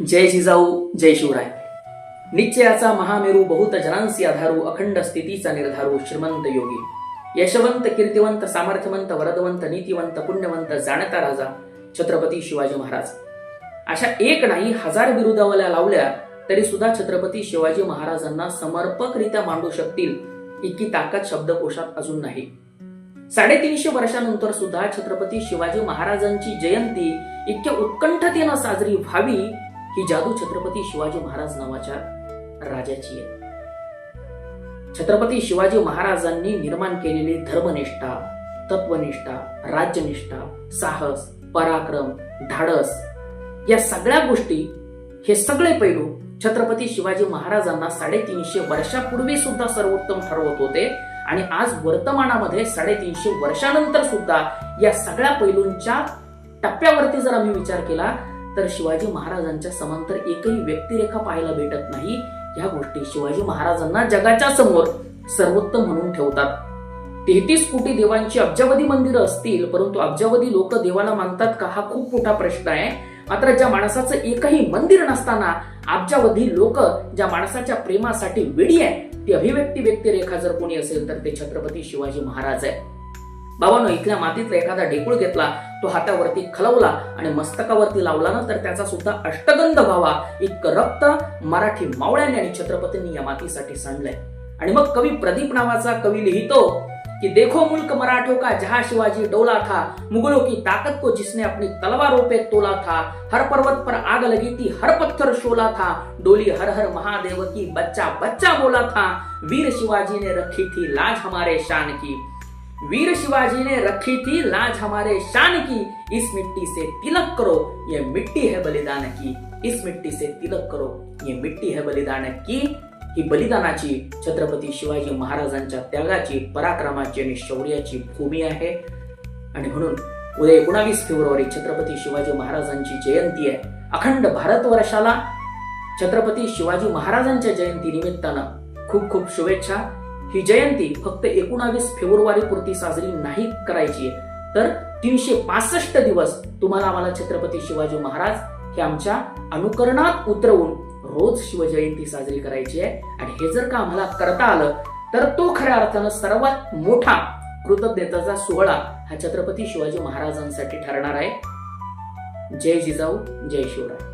जय जिजाऊ जय शिवराय. निश्चयाचा महामेरू बहुत जनांसी आधारू अखंड स्थितीचा निर्धारू श्रीमंत योगी यशवंत कीर्तिवंत सामर्थ्यवंत वरदवंत नीतिवंत पुण्यवंत जाणता राजा छत्रपती शिवाजी महाराज. अशा एक नाही हजार बिरुदावल्या लावल्या तरी सुद्धा छत्रपती शिवाजी महाराजांना समर्पकरित्या मांडू शकतील इतकी ताकद शब्दकोशात अजून नाही. 350 वर्षानंतर सुद्धा छत्रपती शिवाजी महाराजांची जयंती इतक्या उत्कंठतेनं साजरी व्हावी ही जादू छत्रपती शिवाजी महाराज नावाच्या राजाची आहे. छत्रपती शिवाजी महाराजांनी निर्माण केलेली धर्मनिष्ठा, तत्वनिष्ठा, राज्यनिष्ठा, साहस, पराक्रम, धाडस या सगळ्या गोष्टी, हे सगळे पैलू छत्रपती शिवाजी महाराजांना 350 वर्षापूर्वी सुद्धा सर्वोत्तम ठरवत होते आणि आज वर्तमानामध्ये 350 वर्षानंतर सुद्धा या सगळ्या पैलूंच्या टप्प्यावरती जर आम्ही विचार केला तर शिवाजी महाराजांच्या समांतर एकही व्यक्तिरेखा पाहायला भेटत नाही. या गोष्टी शिवाजी महाराजांना जगाच्या समोर सर्वोत्तम म्हणून ठेवतात. 33 कोटी देवांची अब्जावधी मंदिरं असतील, परंतु अब्जावधी लोक देवाला मानतात का हा खूप मोठा प्रश्न आहे. मात्र ज्या माणसाचं एकही मंदिर नसताना अब्जावधी लोक ज्या माणसाच्या प्रेमासाठी वेडी आहे, ती अभिव्यक्ती व्यक्तिरेखा जर कोणी असेल तर ते छत्रपती शिवाजी महाराज आहे. बाबांनो, इथल्या मातीतला एखादा ढेकूळ घेतला, तो हातावरती खलवला आणि मस्तकावरती लावला ना तर त्याचा सुद्धा अष्टगंध व्हावा इतकं रक्त मराठी मावळ्यांनी आणि छत्रपतींनी या मातीसाठी सांडलंय. आणि मग कवी प्रदीप नावाचा कवी लिहितो कि देखो मुल्क मराठों का जहां शिवाजी डोला था, मुगलों की ताकत को जिसने अपनी तलवारों पे तोला था, हर पर्वत पर आग लगी थी, हर पत्थर शोला था, डोली हर हर महादेव की, बच्चा बच्चा बोला था, वीर शिवाजी ने रखी थी लाज हमारे शान की, वीर शिवाजी ने रखी थी लाज हमारे शान की, इस मिट्टी से तिलक करो ये मिट्टी है बलिदान की, इस मिट्टी से तिलक करो ये मिट्टी है बलिदान की. ही बलिदानाची, छत्रपती शिवाजी महाराजांच्या त्यागाची, पराक्रमाची आणि शौर्याची भूमी आहे. आणि म्हणून उद्या 19 फेब्रुवारी छत्रपती शिवाजी महाराजांची जयंती आहे. अखंड भारतवर्षाला छत्रपती शिवाजी महाराजांच्या जयंती निमित्तानं खूप खूप शुभेच्छा. ही जयंती फक्त 19 फेब्रुवारी पुरती साजरी नाही करायची आहे, तर 365 दिवस तुम्हाला आम्हाला छत्रपती शिवाजी महाराज हे आमच्या अनुकरणात उतरवून रोज शिवजयंती साजरी करायची आहे. आणि हे जर का आम्हाला करता आलं तर तो खऱ्या अर्थानं सर्वात मोठा कृतज्ञतेचा सोहळा हा छत्रपती शिवाजी महाराजांसाठी ठरणार आहे. जय जिजाऊ जय शिवराय.